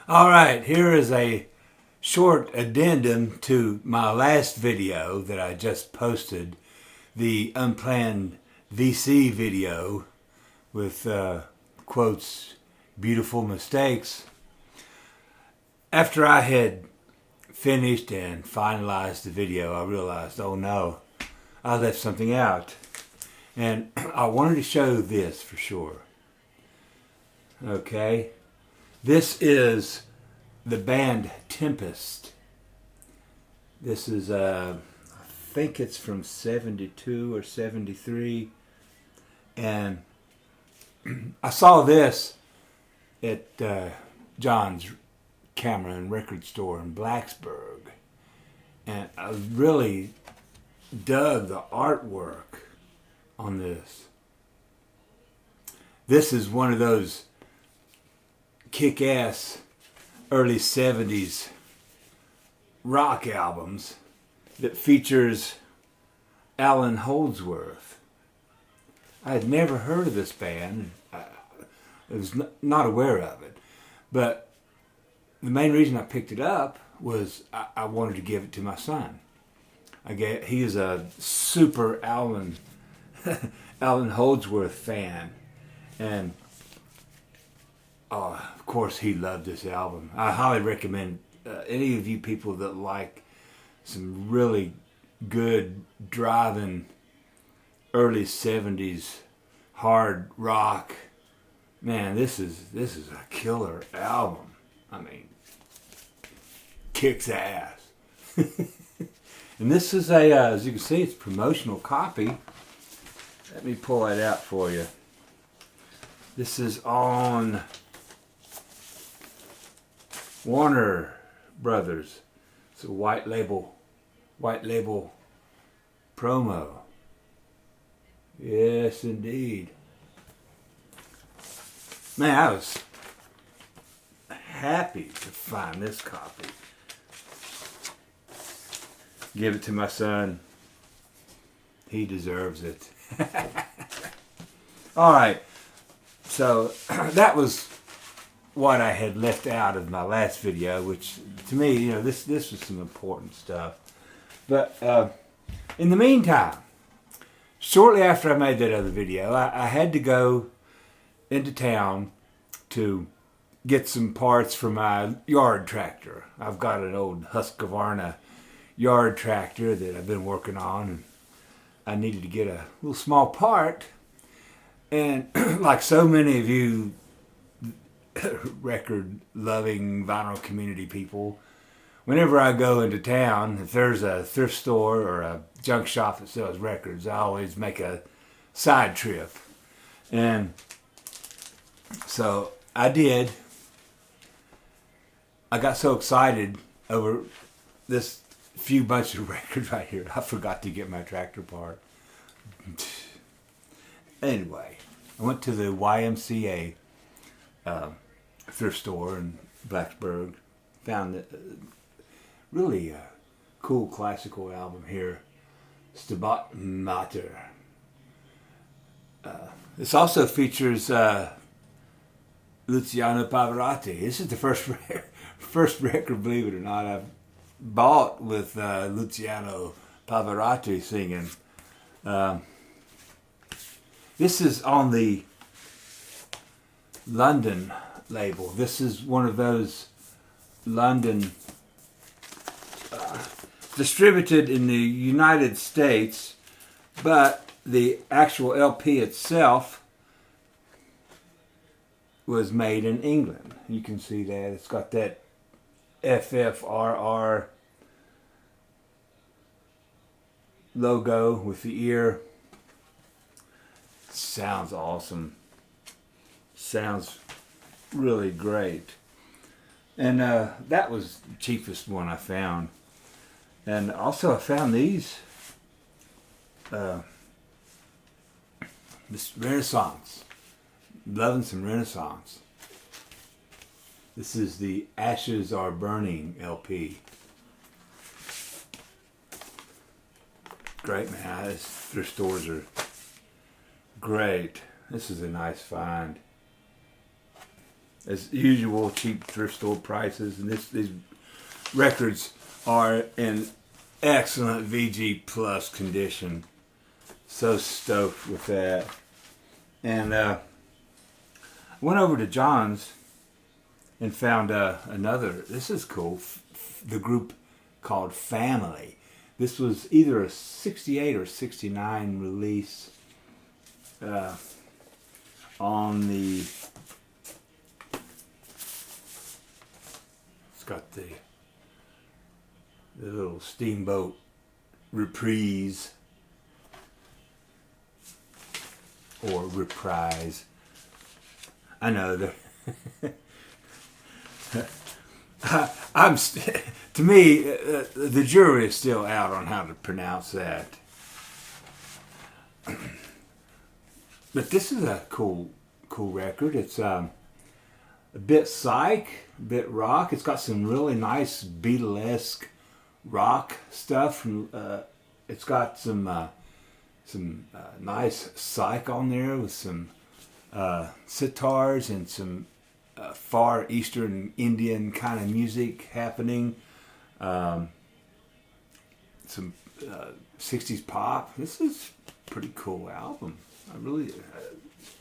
All right, here is a short addendum to my last video that I just posted, the Unplanned VC video with quotes, beautiful mistakes. After I had finished and finalized the video, I realized, oh no, I left something out. And I wanted to show this for sure. Okay, this is the band Tempest. This is, I think it's from 72 or 73. And I saw this at John's Cameron record store in Blacksburg. And I really dug the artwork on this. This is one of those kick-ass early 70s rock albums that features Alan Holdsworth. I had never heard of this band. I was not aware of it. But the main reason I picked it up was I wanted to give it to my son. He is a super Alan Holdsworth fan. And of course, he loved this album. I highly recommend any of you people that like some really good driving early 70s hard rock. Man, this is a killer album. I mean, kicks ass. And this is as you can see, it's a promotional copy. Let me pull that out for you. This is on Warner Brothers. It's a white label promo. Yes, indeed. Man, I was happy to find this copy. Give it to my son. He deserves it. All right. So that was what I had left out of my last video, which to me, this was some important stuff. But in the meantime, shortly after I made that other video, I had to go into town to get some parts for my yard tractor. I've got an old Husqvarna yard tractor that I've been working on, and I needed to get a little small part. And like so many of you record-loving vinyl community people, whenever I go into town, if there's a thrift store or a junk shop that sells records, I always make a side trip. And so I did. I got so excited over this few bunch of records right here, I forgot to get my tractor part. Anyway, I went to the YMCA thrift store in Blacksburg. Found a really cool classical album here, Stabat Mater. This also features Luciano Pavarotti. This is the first record, believe it or not, I've bought with Luciano Pavarotti singing. This is on the London label. This is one of those London distributed in the United States, but the actual LP itself was made in England. You can see that. It's got that FFRR logo with the ear. Sounds awesome. Sounds really great. And that was the cheapest one I found. And also I found these. This Renaissance. Loving some Renaissance. This is the Ashes Are Burning LP. Great, man. These thrift stores are great. This is a nice find. as usual, cheap thrift store prices, and these records are in excellent VG Plus condition. So stoked with that. And I went over to John's and found another. This is cool. The group called Family. This was either a 68 or 69 release on the. It's got the little steamboat reprise or reprise. I know the. To me, the jury is still out on how to pronounce that. But this is a cool record. It's a bit psych, a bit rock. It's got some really nice Beatlesque rock stuff. It's got some nice psych on there with some sitars and some Far Eastern Indian kind of music happening. Some 60s pop. This is a pretty cool album. I'm really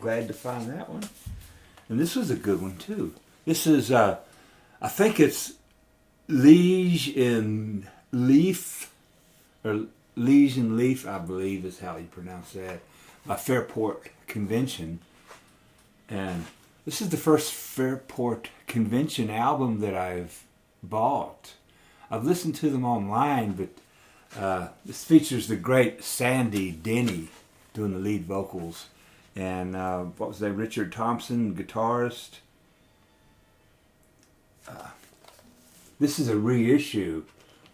glad to find that one. And this was a good one too. This is, I think it's Liege and Leaf, or Liege and Leaf, I believe is how you pronounce that, by Fairport Convention. And this is the first Fairport Convention album that I've bought. I've listened to them online, but this features the great Sandy Denny doing the lead vocals. And what was that? Richard Thompson, guitarist. This is a reissue,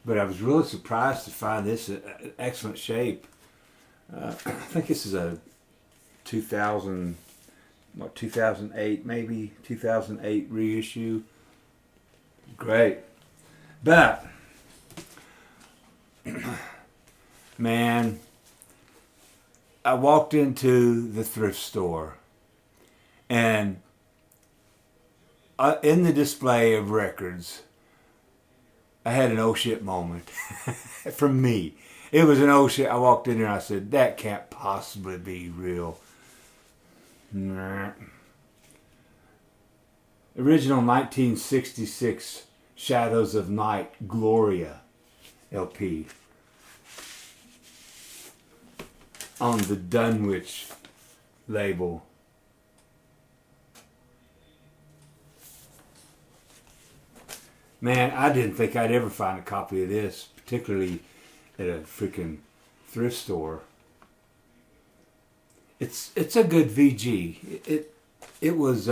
but I was really surprised to find this in excellent shape. I think this is a 2008 maybe, 2008 reissue. Great. But, man, I walked into the thrift store, and in the display of records, I had an oh shit moment. From me. It was an oh shit. I walked in there and I said, that can't possibly be real. Nah. Original 1966 Shadows of Night Gloria LP on the Dunwich label. Man, I didn't think I'd ever find a copy of this, particularly at a freaking thrift store. It's a good VG. It was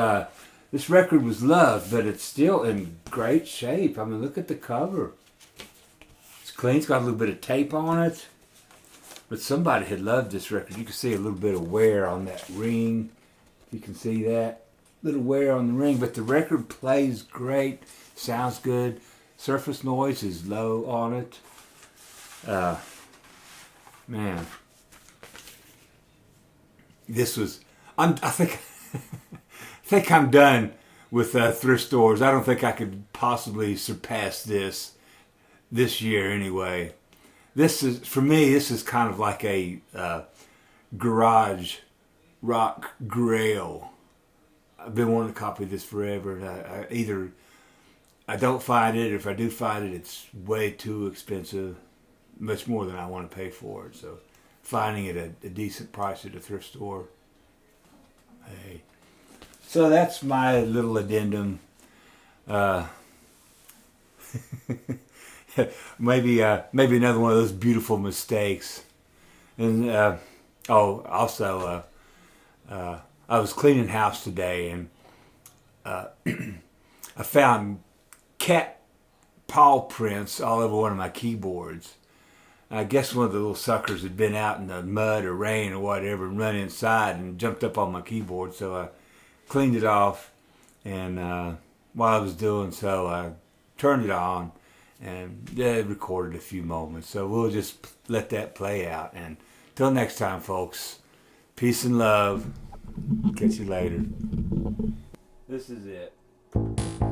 this record was loved, but it's still in great shape. I mean, look at the cover. It's clean. It's got a little bit of tape on it. But somebody had loved this record. You can see a little bit of wear on that ring. You can see that little wear on the ring, but the record plays great. Sounds good. Surface noise is low on it. Man, this was. I think I'm done with thrift stores. I don't think I could possibly surpass this year anyway. This is, for me, this is kind of like a garage rock grail. I've been wanting to copy this forever. Either I don't find it, or if I do find it, it's way too expensive, much more than I want to pay for it. So finding it at a decent price at a thrift store, hey. So that's my little addendum. Maybe another one of those beautiful mistakes. And also I was cleaning house today, and I found cat paw prints all over one of my keyboards. I guess one of the little suckers had been out in the mud or rain or whatever and run inside and jumped up on my keyboard. So I cleaned it off, and while I was doing so, I turned it on and recorded a few moments. So we'll just let that play out. And till next time, folks, peace and love. Catch you later. This is it. you.